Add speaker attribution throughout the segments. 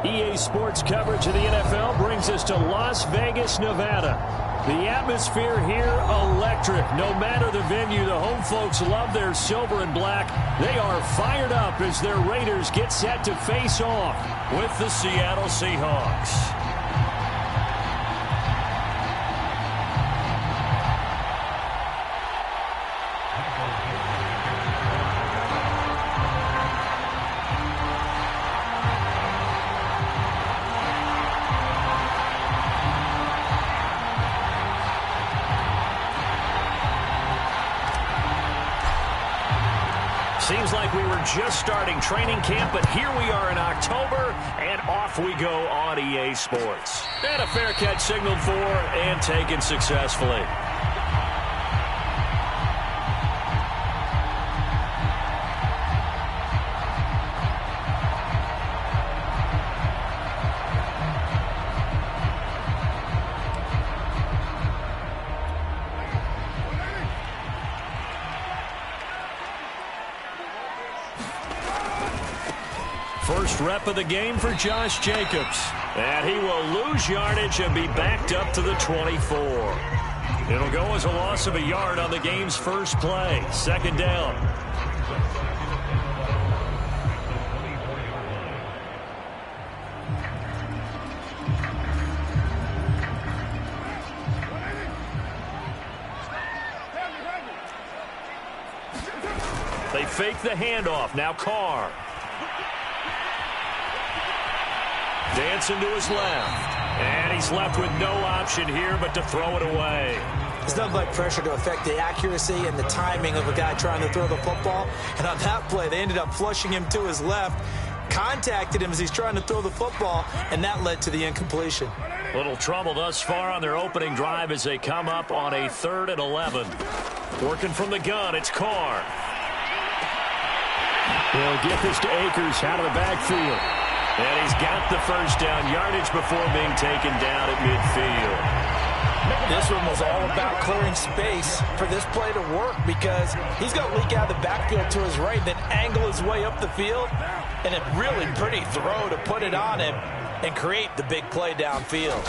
Speaker 1: EA Sports coverage of the NFL brings us to Las Vegas, Nevada. The atmosphere here, electric. No matter the venue, the home folks love their silver and black. They are fired up as their Raiders get set to face off with the Seattle Seahawks. Seems like we were just starting training camp, but here we are in October, and off we go on EA Sports. And a fair catch signaled for and taken successfully. First rep of the game for Josh Jacobs. And he will lose yardage and be backed up to the 24. It'll go as a loss of a yard on the game's first play. Second down. They fake the handoff. Now Carr. Dancing to his left. And he's left with no option here but to throw it away.
Speaker 2: There's nothing like pressure to affect the accuracy and the timing of a guy trying to throw the football. And on that play, they ended up flushing him to his left, contacted him as he's trying to throw the football, and that led to the incompletion.
Speaker 1: Little trouble thus far on their opening drive as they come up on a 3rd and 11. Working from the gun, it's Carr. He'll get this to Akers out of the backfield. And he's got the first down yardage before being taken down at midfield.
Speaker 2: This one was all about clearing space for this play to work because he's going to leak out of the backfield to his right, then angle his way up the field, and a really pretty throw to put it on him and create the big play downfield.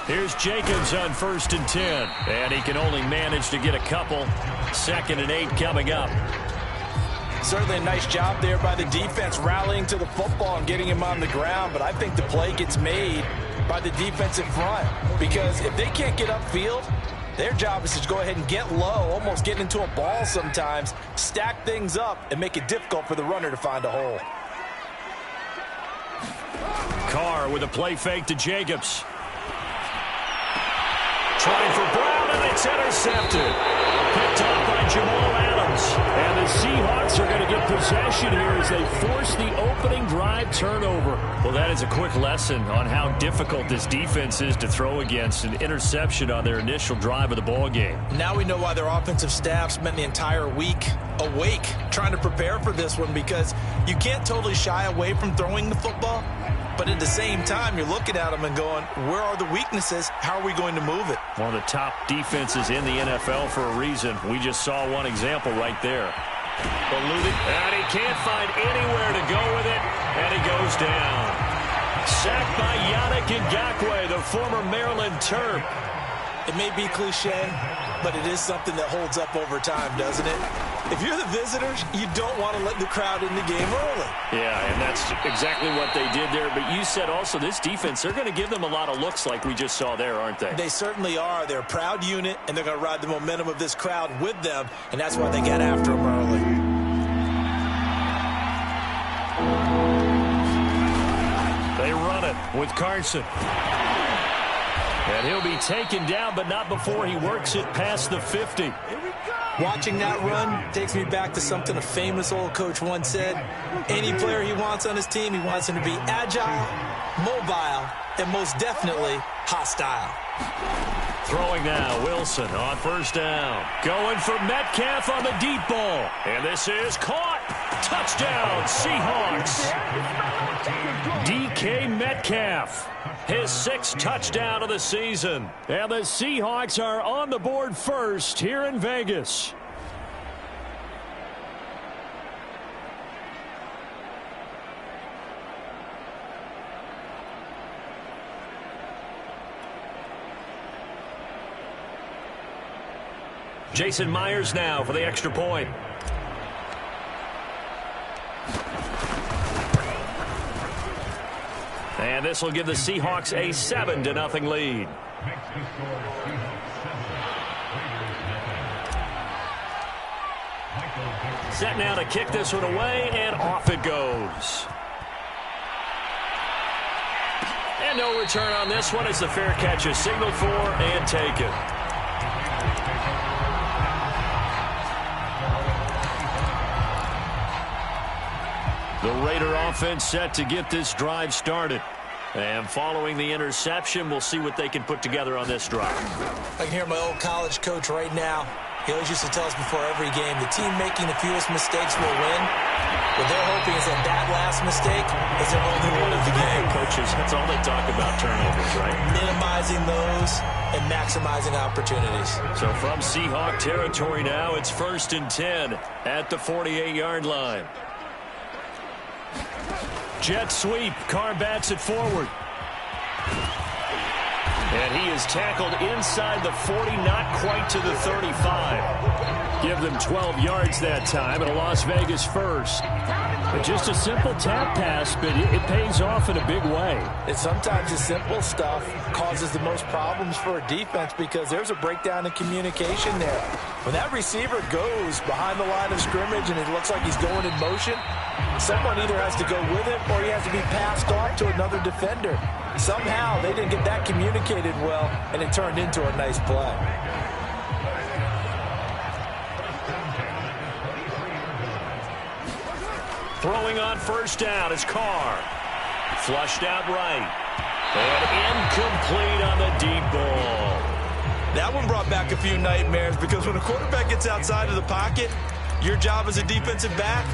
Speaker 1: Here's Jacobs on 1st and 10, and he can only manage to get a couple. 2nd and 8 coming up.
Speaker 2: Certainly a nice job there by the defense rallying to the football and getting him on the ground, but I think the play gets made by the defensive front because if they can't get upfield, their job is to go ahead and get low, almost get into a ball sometimes, stack things up, and make it difficult for the runner to find a hole.
Speaker 1: Carr with a play fake to Jacobs. Trying for Brown, and it's intercepted. Picked off by Jamal Adams. And the Seahawks are going to get possession here as they force the opening drive turnover. Well, that is a quick lesson on how difficult this defense is to throw against. An interception on their initial drive of the ball game.
Speaker 2: Now we know why their offensive staff spent the entire week awake trying to prepare for this one because you can't totally shy away from throwing the football. But at the same time, you're looking at them and going, where are the weaknesses? How are we going to move it?
Speaker 1: One of the top defenses in the NFL for a reason. We just saw one example right there. Eluded, and he can't find anywhere to go with it, and he goes down. Sacked by Yannick Ngakoue, the former Maryland Terp.
Speaker 2: It may be cliche, but it is something that holds up over time, doesn't it? If you're the visitors, you don't want to let the crowd in the game early.
Speaker 1: Yeah, and that's exactly what they did there. But you said also this defense, they're going to give them a lot of looks like we just saw there, aren't they?
Speaker 2: They certainly are. They're a proud unit, and they're going to ride the momentum of this crowd with them, and that's why they got after them early.
Speaker 1: They run it with Carson. And he'll be taken down, but not before he works it past the 50.
Speaker 2: Watching that run takes me back to something a famous old coach once said. Any player he wants on his team, he wants him to be agile, mobile, and most definitely hostile.
Speaker 1: Throwing now, Wilson on 1st down. Going for Metcalf on the deep ball. And this is caught. Touchdown, Seahawks. DK Metcalf, his 6th touchdown of the season. And the Seahawks are on the board first here in Vegas. Jason Myers now for the extra point. And this will give the Seahawks a 7-0 lead. Set now to kick this one away, and off it goes. And no return on this one as the fair catch is signaled for and taken. The Raider offense set to get this drive started. And following the interception, we'll see what they can put together on this drive.
Speaker 2: I can hear my old college coach right now. He always used to tell us before every game, the team making the fewest mistakes will win. What they're hoping is that that last mistake is their only one of the game.
Speaker 1: Coaches, that's all they talk about, turnovers, right?
Speaker 2: Minimizing those and maximizing opportunities.
Speaker 1: So from Seahawk territory now, it's 1st and 10 at the 48-yard line. Jet sweep. Carr bats it forward. And he is tackled inside the 40, not quite to the 35. Give them 12 yards that time, and a Las Vegas first. But just a simple tap pass, but it pays off in a big way.
Speaker 2: And sometimes the simple stuff causes the most problems for a defense because there's a breakdown in communication there. When that receiver goes behind the line of scrimmage and it looks like he's going in motion, someone either has to go with him or he has to be passed off to another defender. Somehow they didn't get that communicated well, and it turned into a nice play.
Speaker 1: Throwing on first down is Carr. Flushed out right. And incomplete on the deep ball.
Speaker 2: That one brought back a few nightmares because when a quarterback gets outside of the pocket, your job as a defensive back,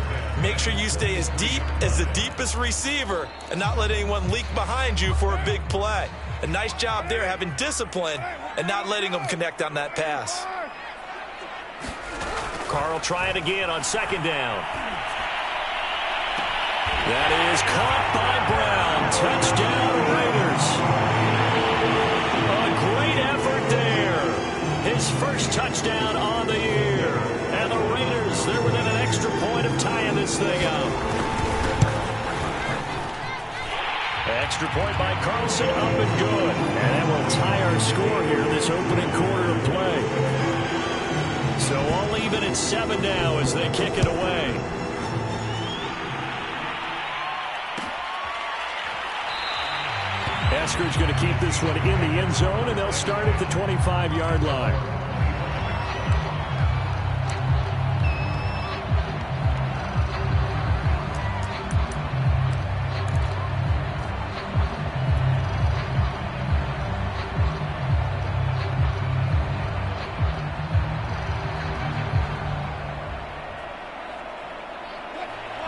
Speaker 2: make sure you stay as deep as the deepest receiver and not let anyone leak behind you for a big play. A nice job there having discipline and not letting them connect on that pass.
Speaker 1: Carr will try it again on second down. That is caught by Brown. Touchdown, Raiders. A great effort there. His first touchdown on the year. And the Raiders, they're within an extra point of tying this thing up. Extra point by Carlson, up and good. And that will tie our score here in this opening quarter of play. So all even at 7 now as they kick it away. Esker's going to keep this one in the end zone, and they'll start at the 25-yard line.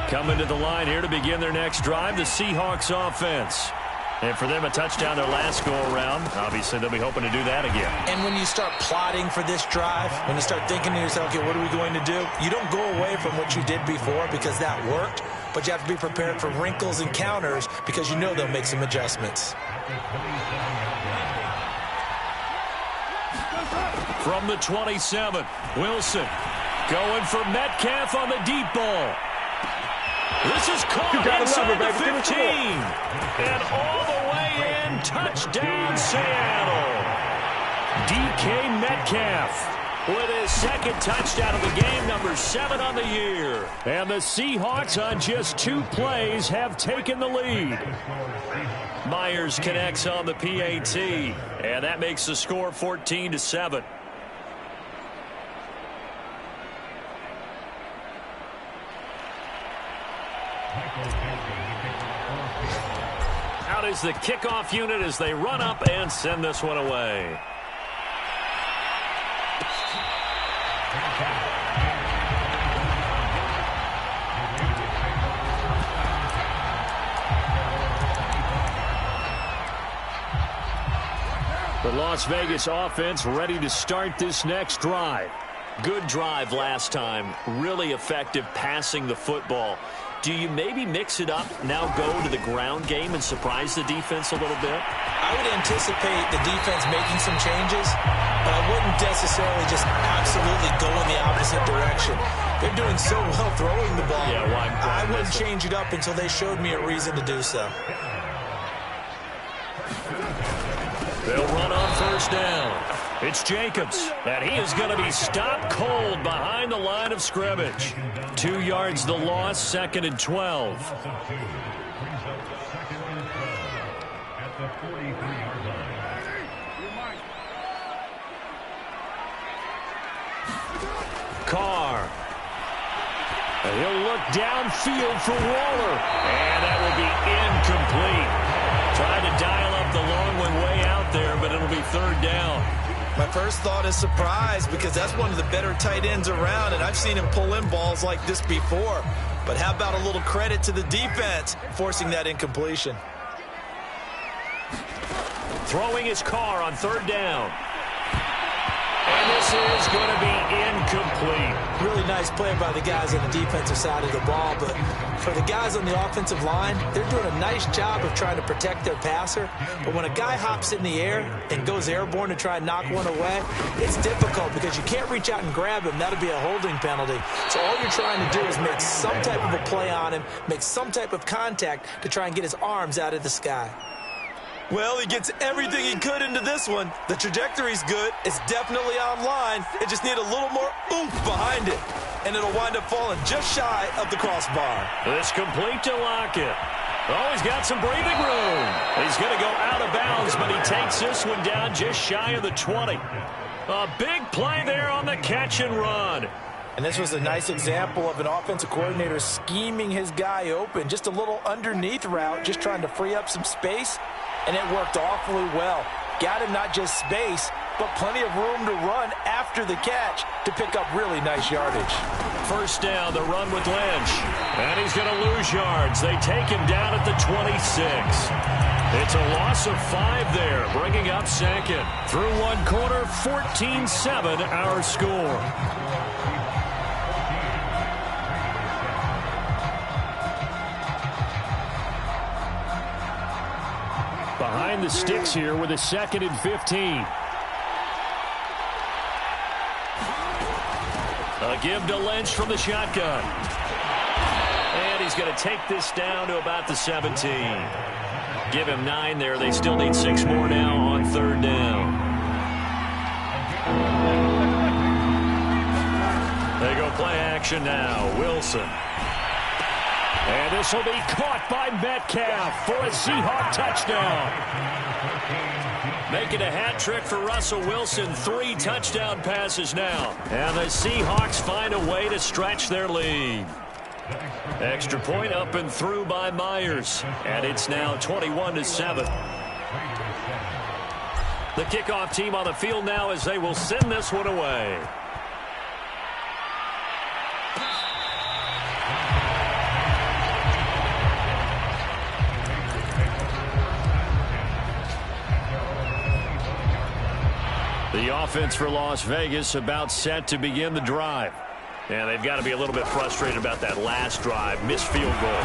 Speaker 1: Coming to the line here to begin their next drive, the Seahawks offense. And for them, a touchdown their last go-around. Obviously, they'll be hoping to do that again.
Speaker 2: And when you start plotting for this drive, when you start thinking to yourself, okay, what are we going to do? You don't go away from what you did before because that worked, but you have to be prepared for wrinkles and counters because you know they'll make some adjustments.
Speaker 1: From the 27, Wilson going for Metcalf on the deep ball. This is caught inside the 15. And all the way in, touchdown Seattle. DK Metcalf with his second touchdown of the game, number 7 on the year. And the Seahawks on just 2 plays have taken the lead. Myers connects on the PAT, and that makes the score 14-7. Out is the kickoff unit as they run up and send this one away. The Las Vegas offense ready to start this next drive. Good drive last time. Really effective passing the football. Do you maybe mix it up, now go to the ground game and surprise the defense a little bit?
Speaker 2: I would anticipate the defense making some changes, but I wouldn't necessarily just absolutely go in the opposite direction. They're doing so well throwing the ball.
Speaker 1: Yeah, why
Speaker 2: I wouldn't change it up until they showed me a reason to do so.
Speaker 1: They'll run on first down. It's Jacobs, and he is going to be stopped cold behind the line of scrimmage. 2 yards the loss, 2nd and 12. Carr. And he'll look downfield for Waller. And that will be incomplete. Trying to dial up the long one way out there, but it'll be 3rd down.
Speaker 2: My first thought is surprise, because that's one of the better tight ends around, and I've seen him pull in balls like this before. But how about a little credit to the defense forcing that incompletion?
Speaker 1: Throwing his Carr on 3rd down. And this is going to be incomplete.
Speaker 2: Really nice play by the guys on the defensive side of the ball, but for the guys on the offensive line, they're doing a nice job of trying to protect their passer. But when a guy hops in the air and goes airborne to try and knock one away, it's difficult because you can't reach out and grab him. That'll be a holding penalty. So all you're trying to do is make some type of a play on him, make some type of contact to try and get his arms out of the sky. Well, he gets everything he could into this one. The trajectory's good. It's definitely online. It just need a little more oomph behind it. And it'll wind up falling just shy of the crossbar.
Speaker 1: This complete to Lockett. Oh, he's got some breathing room. He's going to go out of bounds, but he takes this one down just shy of the 20. A big play there on the catch and run.
Speaker 2: And this was a nice example of an offensive coordinator scheming his guy open. Just a little underneath route, just trying to free up some space. And it worked awfully well. Got him not just space, but plenty of room to run after the catch to pick up really nice yardage.
Speaker 1: First down, the run with Lynch. And he's going to lose yards. They take him down at the 26. It's a loss of 5 there, bringing up 2nd. Through 1 quarter, 14-7 our score. Behind the sticks here with a 2nd and 15. A give to Lynch from the shotgun. And he's going to take this down to about the 17. Give him 9 there. They still need 6 more now on 3rd down. They go play action now. Wilson. And this will be caught by Metcalf for a Seahawk touchdown. Making a hat trick for Russell Wilson. 3 touchdown passes now. And the Seahawks find a way to stretch their lead. Extra point up and through by Myers. And it's now 21-7. The kickoff team on the field now as they will send this one away. The offense for Las Vegas about set to begin the drive. And they've got to be a little bit frustrated about that last drive. Missed field goal.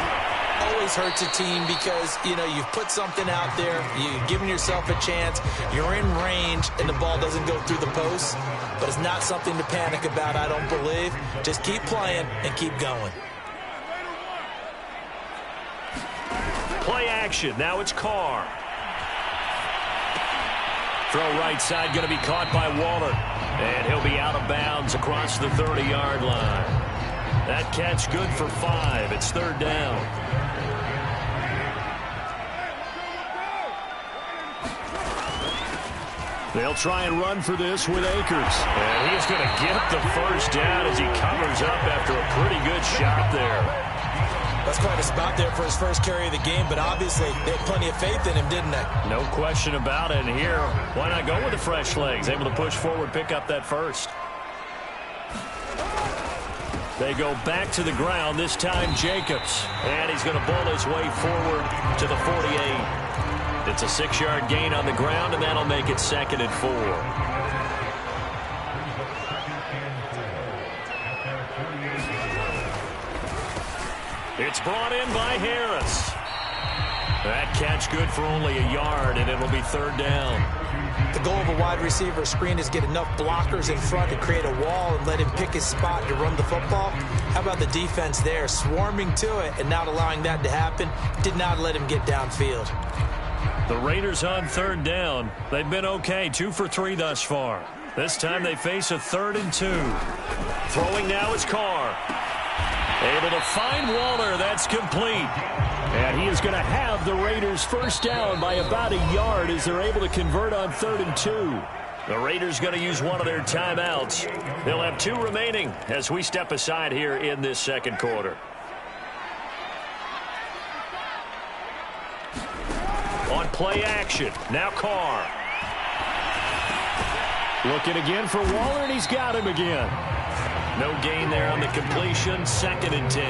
Speaker 2: Always hurts a team because, you know, you've put something out there. You've given yourself a chance. You're in range, and the ball doesn't go through the post. But it's not something to panic about, I don't believe. Just keep playing and keep going.
Speaker 1: Play action. Now it's Carr. Throw right side going to be caught by Waller. And he'll be out of bounds across the 30-yard line. That catch good for 5. It's 3rd down. They'll try and run for this with Akers. And he's going to get the first down as he covers up after a pretty good shot there.
Speaker 2: That's quite a spot there for his first carry of the game, but obviously they had plenty of faith in him, didn't they?
Speaker 1: No question about it. And here, why not go with the fresh legs? Able to push forward, pick up that first. They go back to the ground, this time Jacobs. And he's going to bull his way forward to the 48. It's a 6-yard gain on the ground, and that'll make it 2nd and 4. It's brought in by Harris. That catch good for only a yard, and it'll be third down.
Speaker 2: The goal of a wide receiver screen is get enough blockers in front to create a wall and let him pick his spot to run the football. How about the defense there, swarming to it and not allowing that to happen? Did not let him get downfield.
Speaker 1: The Raiders on third down. They've been okay, 2 for 3 thus far. This time they face a 3rd and 2. Throwing now is Carr. Able to find Waller. That's complete. And he is going to have the Raiders first down by about a yard as they're able to convert on 3rd and 2. The Raiders going to use one of their timeouts. They'll have 2 remaining as we step aside here in this second quarter. On play action, now Carr. Looking again for Waller, and he's got him again. No gain there on the completion, 2nd and 10.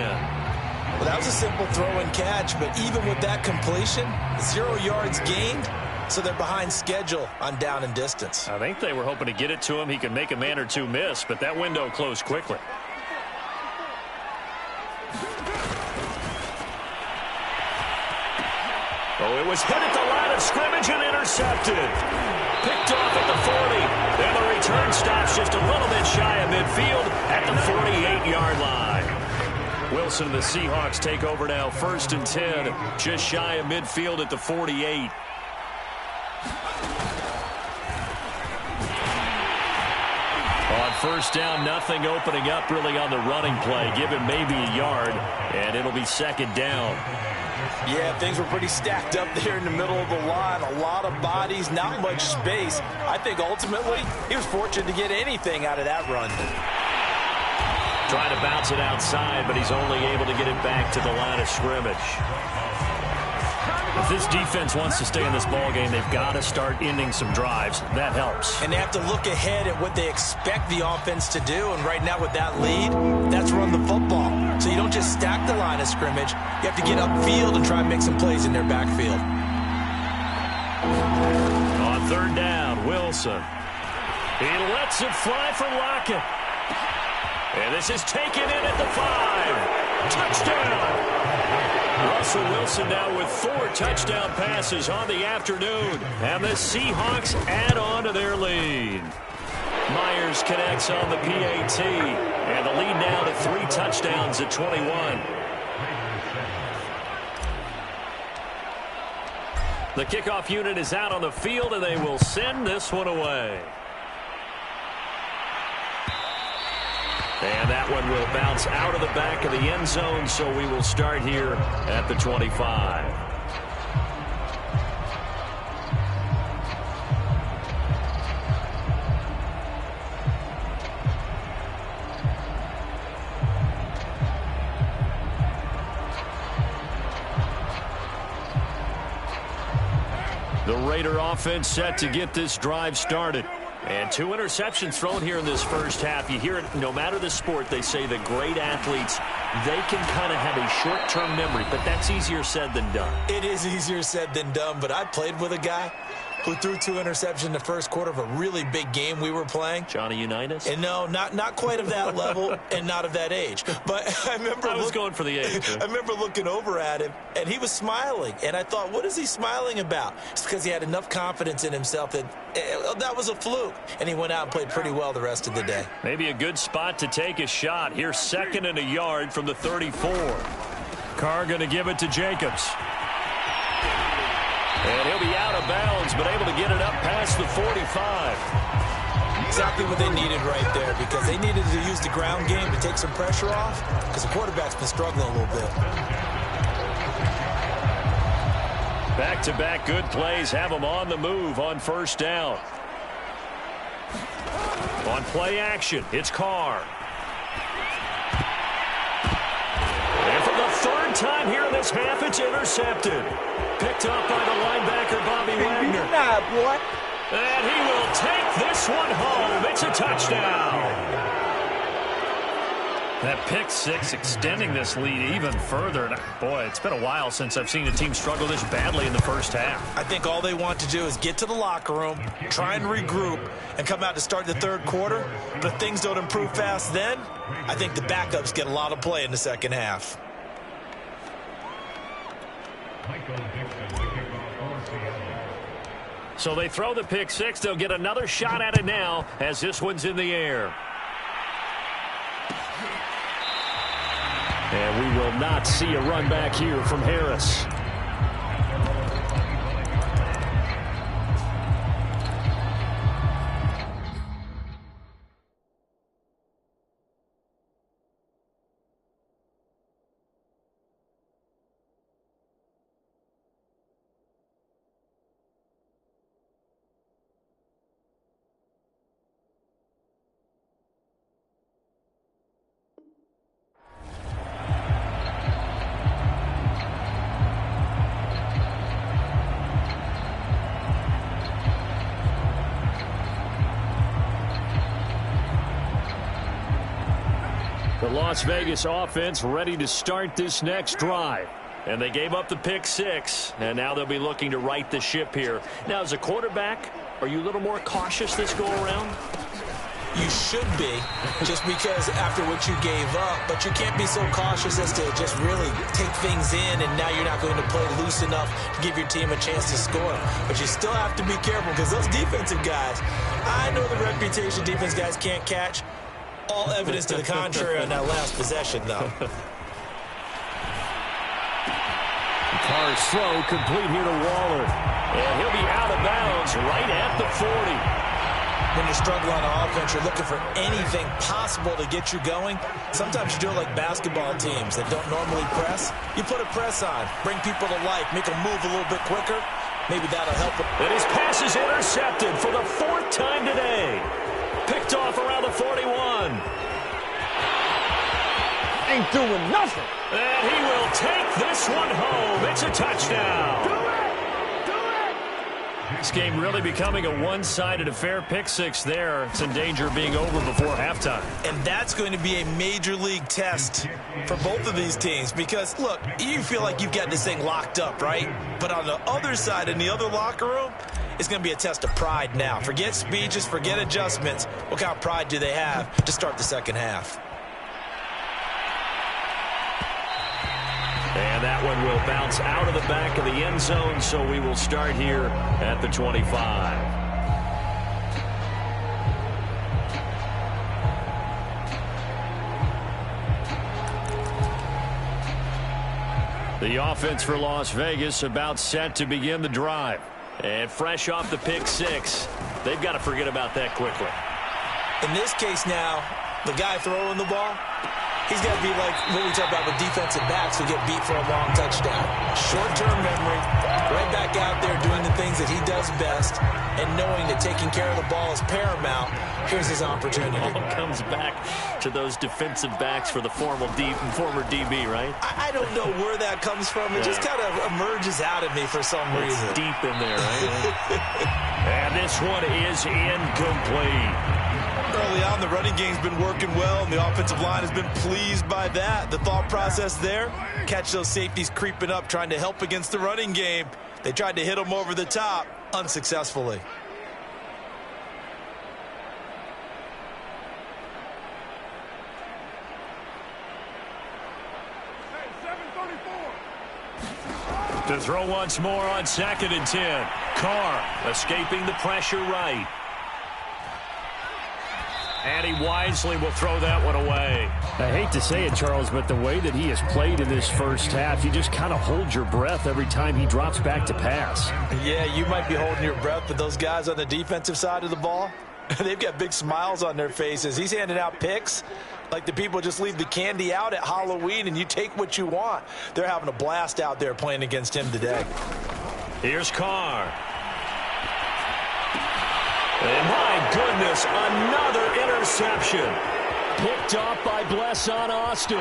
Speaker 2: Well, that was a simple throw and catch, but even with that completion, 0 yards gained, so they're behind schedule on down and distance.
Speaker 1: I think they were hoping to get it to him. He could make a man or two miss, but that window closed quickly. Oh, it was hit at the line of scrimmage and intercepted. Picked off at the 40. And the return stops just a little bit shy of midfield at the 48-yard line. Wilson and the Seahawks take over now, 1st and 10, just shy of midfield at the 48. On first down, nothing opening up really on the running play. Give him maybe a yard, and it'll be 2nd down.
Speaker 2: Yeah, things were pretty stacked up there in the middle of the line. A lot of bodies, not much space. I think ultimately he was fortunate to get anything out of that run.
Speaker 1: Trying to bounce it outside, but he's only able to get it back to the line of scrimmage. If this defense wants to stay in this ballgame, they've got to start ending some drives. That helps.
Speaker 2: And they have to look ahead at what they expect the offense to do. And right now with that lead, that's run the football. So you don't just stack the line of scrimmage. You have to get upfield and try and make some plays in their backfield.
Speaker 1: On 3rd down, Wilson. He lets it fly for Lockett. And this is taken in at the 5. Touchdown. Russell Wilson now with 4 touchdown passes on the afternoon. And the Seahawks add on to their lead. Myers connects on the PAT. And the lead now to 3 touchdowns at 21. The kickoff unit is out on the field, and they will send this one away. And that one will bounce out of the back of the end zone, so we will start here at the 25. The Raider offense set to get this drive started. And 2 interceptions thrown here in this first half. You hear it, no matter the sport, they say the great athletes, they can kind of have a short-term memory, but that's easier said than done.
Speaker 2: It is easier said than done, but I played with a guy who threw 2 interceptions in the first quarter of a really big game we were playing.
Speaker 1: Johnny Unitas?
Speaker 2: And no, not quite of that level and not of that age. But I remember
Speaker 1: I was going for the age.
Speaker 2: I remember looking over at him, and he was smiling. And I thought, what is he smiling about? It's because he had enough confidence in himself that that was a fluke. And he went out and played pretty well the rest of the day.
Speaker 1: Maybe a good spot to take a shot. Here's 2nd and a yard from the 34. Carr going to give it to Jacobs. And he'll be out of bounds, but able to get it up past the 45.
Speaker 2: Exactly what they needed right there, because they needed to use the ground game to take some pressure off, because the quarterback's been struggling a little bit.
Speaker 1: Back-to-back good plays have them on the move on first down. On play action, it's Carr. And for the 3rd time here in this half, it's intercepted. Picked up by the linebacker, Bobby Wagner.
Speaker 3: Boy.
Speaker 1: And he will take this one home. It's a touchdown. That pick 6 extending this lead even further. And boy, it's been a while since I've seen a team struggle this badly in the first half.
Speaker 2: I think all they want to do is get to the locker room, try and regroup, and come out to start the 3rd quarter. But if things don't improve fast then, I think the backups get a lot of play in the second half.
Speaker 1: So they throw the pick six. They'll get another shot at it now as this one's in the air. And we will not see a run back here from Harris. The Las Vegas offense ready to start this next drive. And they gave up the pick six, and now they'll be looking to right the ship here. Now, as a quarterback, are you a little more cautious this go-around?
Speaker 2: You should be, just because after what you gave up, but you can't be so cautious as to just really take things in, and now you're not going to play loose enough to give your team a chance to score. But you still have to be careful, because those defensive guys, I know the reputation defense guys can't catch. All evidence to the contrary on that last possession, though.
Speaker 1: Carr's throw complete here to Waller. And he'll be out of bounds right at the 40.
Speaker 2: When you're struggling on offense, you're looking for anything possible to get you going. Sometimes you do it like basketball teams that don't normally press. You put a press on, bring people to life, make them move a little bit quicker. Maybe that'll help them.
Speaker 1: And his pass is intercepted for the fourth time today. Picked off around the 41.
Speaker 3: Ain't doing nothing.
Speaker 1: And he will take this one home. It's a touchdown.
Speaker 3: Do it!
Speaker 1: This game really becoming a one-sided affair. Pick six there. It's in danger of being over before halftime.
Speaker 2: And that's going to be a major league test for both of these teams because, look, you feel like you've got this thing locked up, right? But on the other side, in the other locker room, it's going to be a test of pride now. Forget speeches, forget adjustments. What kind of pride do they have to start the second half?
Speaker 1: And that one will bounce out of the back of the end zone, so we will start here at the 25. The offense for Las Vegas about set to begin the drive. And fresh off the pick six, they've got to forget about that quickly.
Speaker 2: In this case now, the guy throwing the ball, he's got to be like what we talk about with defensive backs who get beat for a long touchdown. Short-term memory, right back out there doing the things that he does best, and knowing that taking care of the ball is paramount. Here's his opportunity.
Speaker 1: It all comes back to those defensive backs for the former DB, right?
Speaker 2: I don't know where that comes from. It just kind of emerges out of me for some reason.
Speaker 1: It's deep in there, right? And this one is incomplete.
Speaker 2: Early on, the running game's been working well, and the offensive line has been pleased by that. The thought process there, catch those safeties creeping up, trying to help against the running game. They tried to hit them over the top, unsuccessfully.
Speaker 1: To throw once more on 2nd and 10. Carr escaping the pressure right. And he wisely will throw that one away.
Speaker 3: I hate to say it, Charles, but the way that he has played in this first half, you just kind of hold your breath every time he drops back to pass.
Speaker 2: Yeah, you might be holding your breath, but those guys on the defensive side of the ball, they've got big smiles on their faces. He's handing out picks like the people just leave the candy out at Halloween and you take what you want. They're having a blast out there playing against him today.
Speaker 1: Here's Carr. And my goodness, another interception. Picked off by Blesson Austin.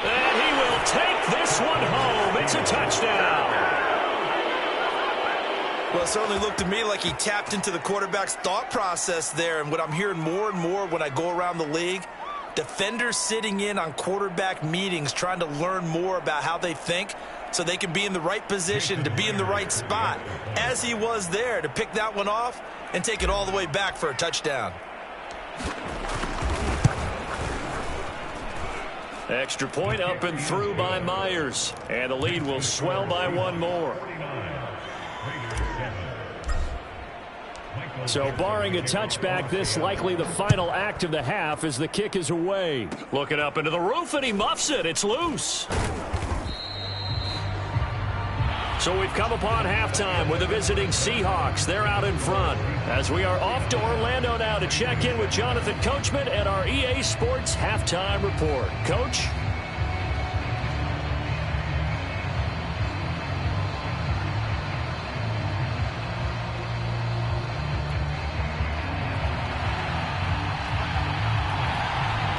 Speaker 1: And he will take this one home. It's a touchdown.
Speaker 2: Well, it certainly looked to me like he tapped into the quarterback's thought process there. And what I'm hearing more and more when I go around the league, defenders sitting in on quarterback meetings trying to learn more about how they think so they can be in the right position to be in the right spot, as he was there to pick that one off and take it all the way back for a touchdown.
Speaker 1: Extra point up and through by Myers. And the lead will swell by one more. So barring a touchback, this likely the final act of the half as the kick is away. Looking up into the roof, and he muffs it. It's loose. So we've come upon halftime with the visiting Seahawks. They're out in front. As we are off to Orlando now to check in with Jonathan Coachman and our EA Sports Halftime Report. Coach?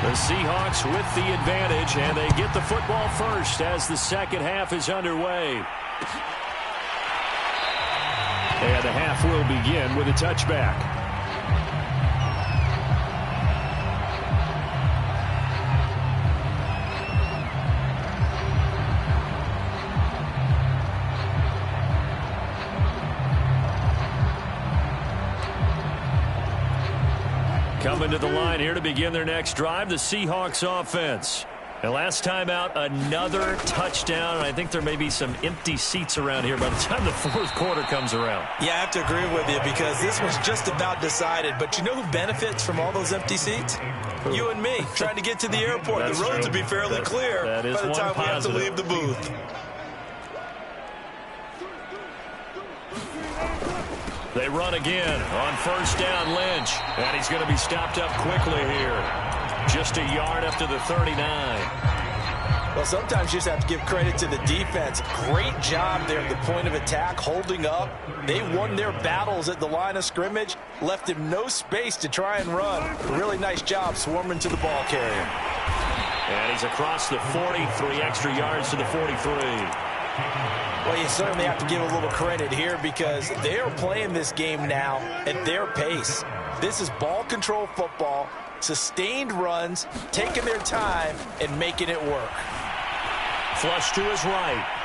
Speaker 1: The Seahawks with the advantage, and they get the football first as the second half is underway. And the half will begin with a touchback. Coming to the line here to begin their next drive, the Seahawks offense. And last time out, another touchdown. I think there may be some empty seats around here by the time the fourth quarter comes around.
Speaker 2: Yeah, I have to agree with you because this was just about decided. But you know who benefits from all those empty seats? You and me, trying to get to the airport. The roads will be fairly clear by the time we have to leave the booth.
Speaker 1: They run again on first down, Lynch. And he's going to be stopped up quickly here. Just a yard up to the 39.
Speaker 2: Well, sometimes you just have to give credit to the defense. Great job there at the point of attack, holding up. They won their battles at the line of scrimmage, left him no space to try and run. A really nice job swarming to the ball carrier.
Speaker 1: And he's across the 43, extra yards to the 43.
Speaker 2: Well, you certainly have to give a little credit here because they are playing this game now at their pace. This is ball control football, sustained runs, taking their time, and making it work.
Speaker 1: Flush to his right.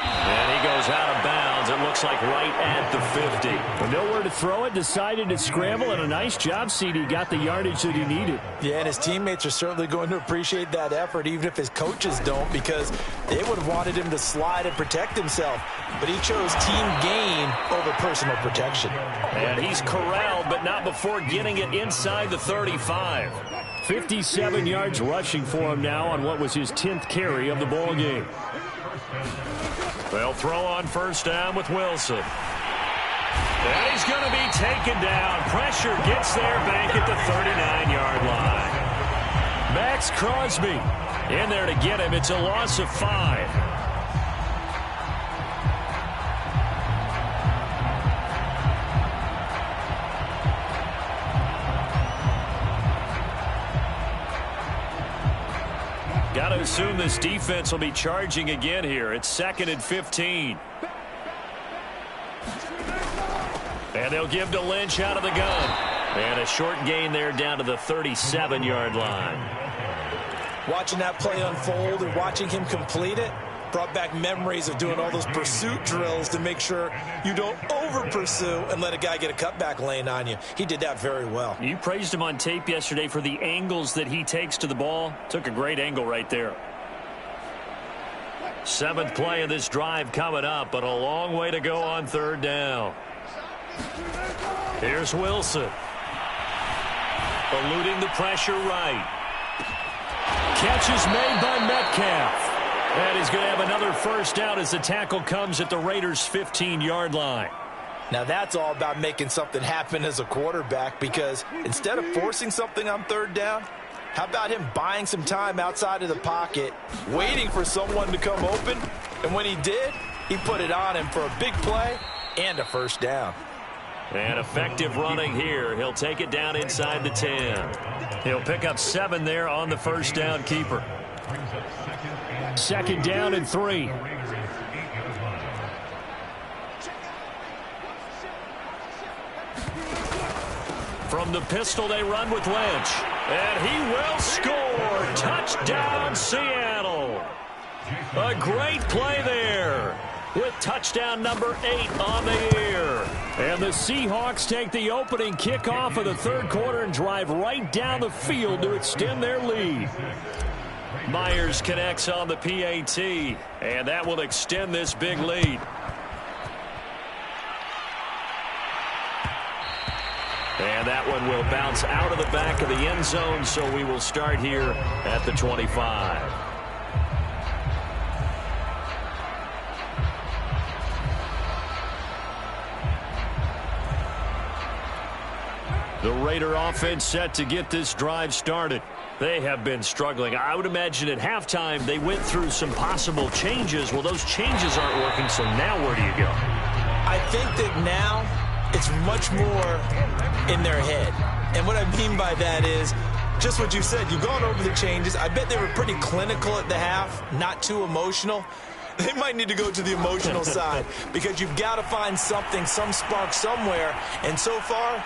Speaker 1: And he goes out of bounds. It looks like right at the 50. With nowhere to throw it, decided to scramble, and a nice job, CD. Got the yardage that he needed.
Speaker 2: Yeah, and his teammates are certainly going to appreciate that effort, even if his coaches don't, because they would have wanted him to slide and protect himself. But he chose team gain over personal protection.
Speaker 1: And he's corralled, but not before getting it inside the 35. 57 yards rushing for him now on what was his 10th carry of the ball game. They'll throw on first down with Wilson. And he's going to be taken down. Pressure gets there back at the 39-yard line. Max Crosby in there to get him. It's a loss of 5. Got to assume this defense will be charging again here. It's 2nd and 15. And they'll give to Lynch out of the gun. And a short gain there down to the 37-yard line.
Speaker 2: Watching that play unfold and watching him complete it brought back memories of doing all those pursuit drills to make sure you don't over-pursue and let a guy get a cutback lane on you. He did that very well.
Speaker 1: You praised him on tape yesterday for the angles that he takes to the ball. Took a great angle right there. 7th play of this drive coming up, but a long way to go on third down. Here's Wilson. Eluding the pressure right. Catch is made by Metcalf. And he's going to have another first down as the tackle comes at the Raiders' 15-yard line.
Speaker 2: Now that's all about making something happen as a quarterback, because instead of forcing something on third down, how about him buying some time outside of the pocket, waiting for someone to come open, and when he did, he put it on him for a big play and a first down.
Speaker 1: And effective running here. He'll take it down inside the 10. He'll pick up 7 there on the first down keeper. 2nd down and 3. From the pistol, they run with Lynch. And he will score. Touchdown, Seattle. A great play there with touchdown number 8 on the year. And the Seahawks take the opening kickoff of the third quarter and drive right down the field to extend their lead. Myers connects on the PAT, and that will extend this big lead. And that one will bounce out of the back of the end zone, so we will start here at the 25. The Raider offense set to get this drive started. They have been struggling. I would imagine at halftime they went through some possible changes. Well, those changes aren't working, so now where do you go?
Speaker 2: I think that now it's much more in their head. And what I mean by that is just what you said. You've gone over the changes. I bet they were pretty clinical at the half, not too emotional. They might need to go to the emotional side because you've got to find something, some spark somewhere. And so far,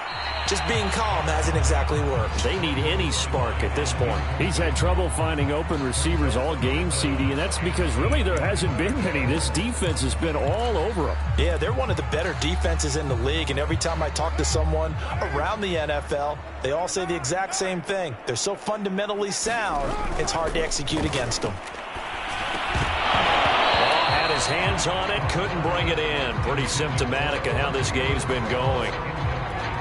Speaker 2: just being calm hasn't exactly worked.
Speaker 1: They need any spark at this point.
Speaker 3: He's had trouble finding open receivers all game, CD, and that's because really there hasn't been any. This defense has been all over them.
Speaker 2: Yeah, they're one of the better defenses in the league, and every time I talk to someone around the NFL, they all say the exact same thing. They're so fundamentally sound, it's hard to execute against them.
Speaker 1: Had his hands on it, couldn't bring it in. Pretty symptomatic of how this game's been going.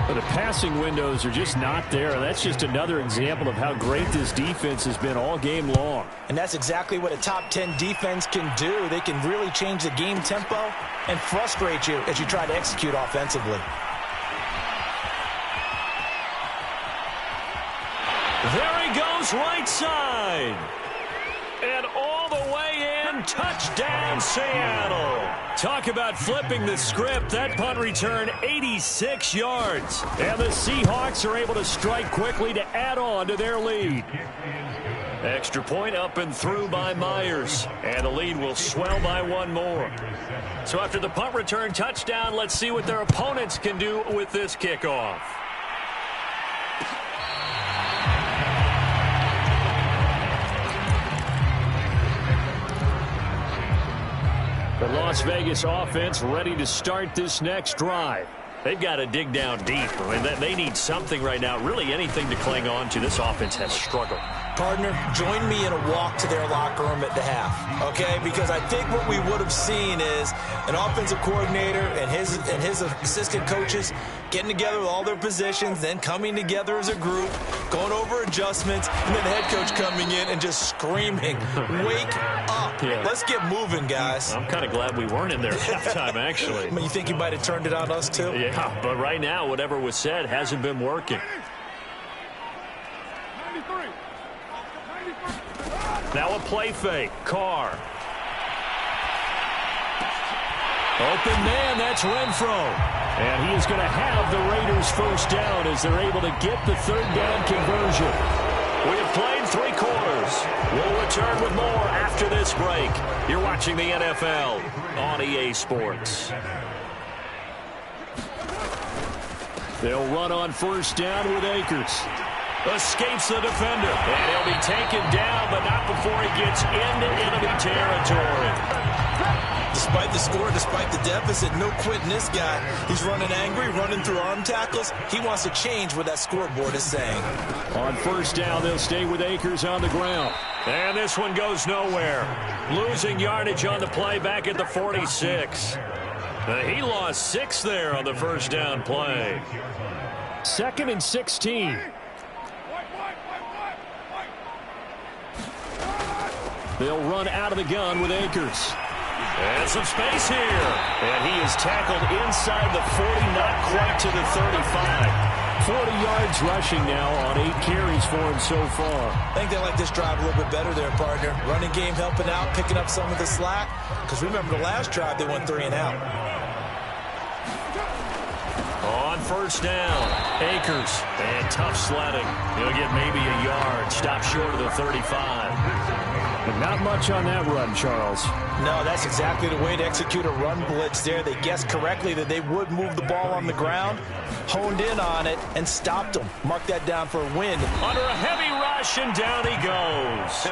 Speaker 3: But the passing windows are just not there. That's just another example of how great this defense has been all game long.
Speaker 2: And that's exactly what a top 10 defense can do. They can really change the game tempo and frustrate you as you try to execute offensively.
Speaker 1: There he goes, right side. And all the way in, touchdown Seattle. Talk about flipping the script. That punt return, 86 yards. And the Seahawks are able to strike quickly to add on to their lead. Extra point up and through by Myers. And the lead will swell by one more. So after the punt return touchdown, let's see what their opponents can do with this kickoff. The Las Vegas offense ready to start this next drive. They've got to dig down deep. I mean, they need something right now, really anything to cling on to. This offense has struggled.
Speaker 2: Partner, join me in a walk to their locker room at the half, okay? Because I think what we would have seen is an offensive coordinator and his assistant coaches getting together with all their positions, then coming together as a group, going over adjustments, and then the head coach coming in and just screaming, wake up. Yeah. Let's get moving, guys.
Speaker 1: I'm kind of glad we weren't in there at halftime, actually.
Speaker 2: I mean, you think he might have turned it on us, too?
Speaker 1: Yeah, but right now, whatever was said hasn't been working. Now a play fake. Carr. Open man, that's Renfro. And he is going to have the Raiders first down as they're able to get the third down conversion. We have played 3 quarters. We'll return with more after this break. You're watching the NFL on EA Sports. They'll run on first down with Akers. Escapes the defender. And he'll be taken down, but not before he gets into enemy territory.
Speaker 2: Despite the score, despite the deficit, no quitting this guy. He's running angry, running through arm tackles. He wants to change what that scoreboard is saying.
Speaker 3: On first down, they'll stay with Akers on the ground.
Speaker 1: And this one goes nowhere. Losing yardage on the play back at the 46. He lost 6 there on the first down play.
Speaker 3: 2nd and 16. They'll run out of the gun with Akers.
Speaker 1: And some space here. And he is tackled inside the 40, not quite to the 35.
Speaker 3: 40 yards rushing now on 8 carries for him so far.
Speaker 2: I think they like this drive a little bit better there, partner. Running game helping out, picking up some of the slack. Because remember the last drive, they went 3 and out.
Speaker 1: On first down, Akers. And tough sledding. He'll get maybe a yard. Stop short of the 35.
Speaker 3: But not much on that run, Charles.
Speaker 2: No, that's exactly the way to execute a run blitz there. They guessed correctly that they would move the ball on the ground, honed in on it, and stopped them. Mark that down for a win.
Speaker 1: Under a heavy rush, and down he goes.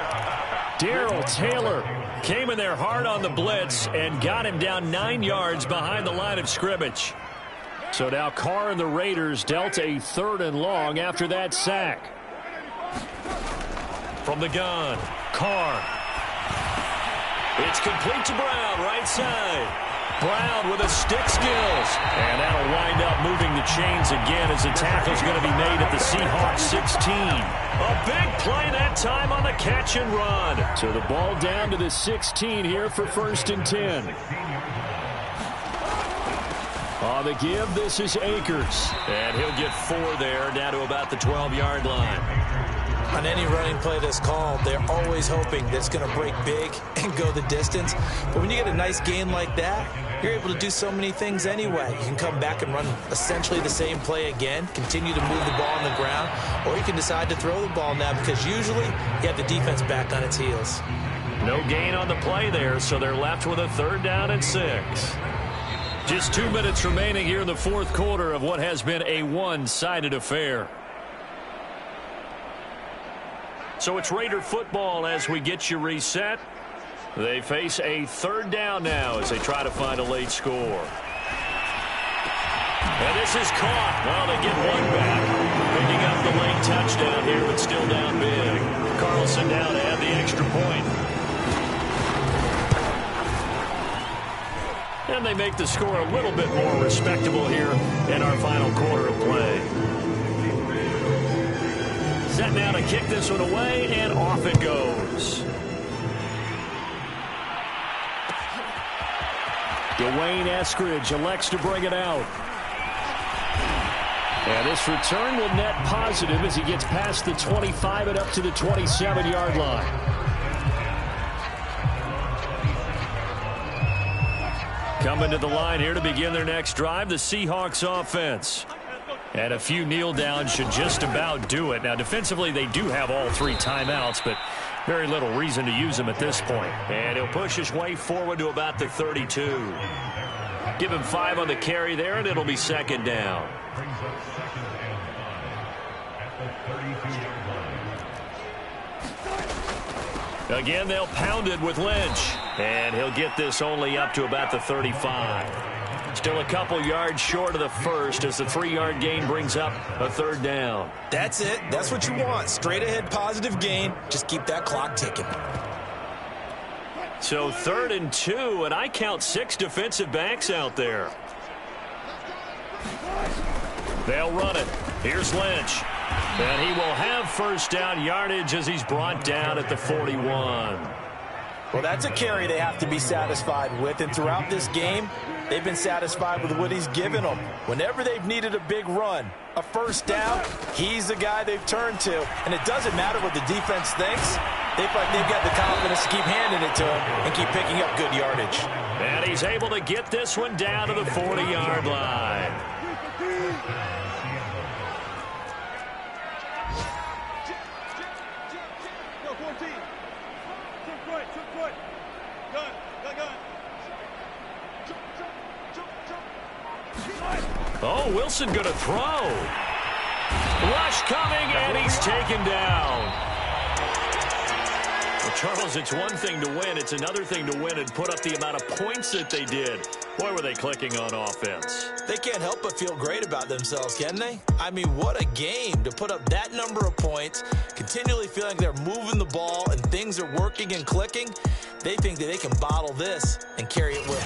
Speaker 1: Darrell Taylor came in there hard on the blitz and got him down 9 yards behind the line of scrimmage. So now Carr and the Raiders dealt a 3rd and long after that sack. From the gun. Carr. It's complete to Brown, right side. Brown with the stick skills. And that'll wind up moving the chains again as the tackle's going to be made at the Seahawks 16. A big play that time on the catch and run. So the ball down to the 16 here for 1st and 10. On the give, this is Akers. And he'll get 4 there, down to about the 12-yard line.
Speaker 2: On any running play that's called, they're always hoping that it's going to break big and go the distance. But when you get a nice gain like that, you're able to do so many things anyway. You can come back and run essentially the same play again, continue to move the ball on the ground, or you can decide to throw the ball now because usually you have the defense back on its heels.
Speaker 1: No gain on the play there, so they're left with a 3rd down and 6. Just 2 minutes remaining here in the 4th quarter of what has been a one-sided affair. So it's Raider football as we get you reset. They face a 3rd down now as they try to find a late score. And this is caught. Well, they get 1 back. Picking up the late touchdown here, but still down big. Carlson down to add the extra point. And they make the score a little bit more respectable here in our final quarter of play. Set now to kick this one away, and off it goes. Dwayne Eskridge elects to bring it out. And this return will net positive as he gets past the 25 and up to the 27-yard line. Coming to the line here to begin their next drive, the Seahawks offense. And a few kneel downs should just about do it. Now, defensively, they do have all 3 timeouts, but very little reason to use them at this point. And he'll push his way forward to about the 32. Give him 5 on the carry there, and it'll be 2nd down. Again, they'll pound it with Lynch. And he'll get this only up to about the 35. Still a couple yards short of the first as the 3-yard gain brings up a 3rd down.
Speaker 2: That's it. That's what you want. Straight ahead positive gain. Just keep that clock ticking.
Speaker 1: So 3rd and 2, and I count 6 defensive backs out there. They'll run it. Here's Lynch. And he will have 1st down yardage as he's brought down at the 41.
Speaker 2: Well, that's a carry they have to be satisfied with. And throughout this game, they've been satisfied with what he's given them. Whenever they've needed a big run, a 1st down, he's the guy they've turned to. And it doesn't matter what the defense thinks. They feel like they've got the confidence to keep handing it to him and keep picking up good yardage.
Speaker 1: And he's able to get this one down to the 40-yard line. Oh, Wilson going to throw. Rush coming, and he's taken down. Well, Charles, it's one thing to win. It's another thing to win and put up the amount of points that they did. Boy, were they clicking on offense.
Speaker 2: They can't help but feel great about themselves, can they? I mean, what a game to put up that number of points, continually feeling they're moving the ball and things are working and clicking. They think that they can bottle this and carry it with them.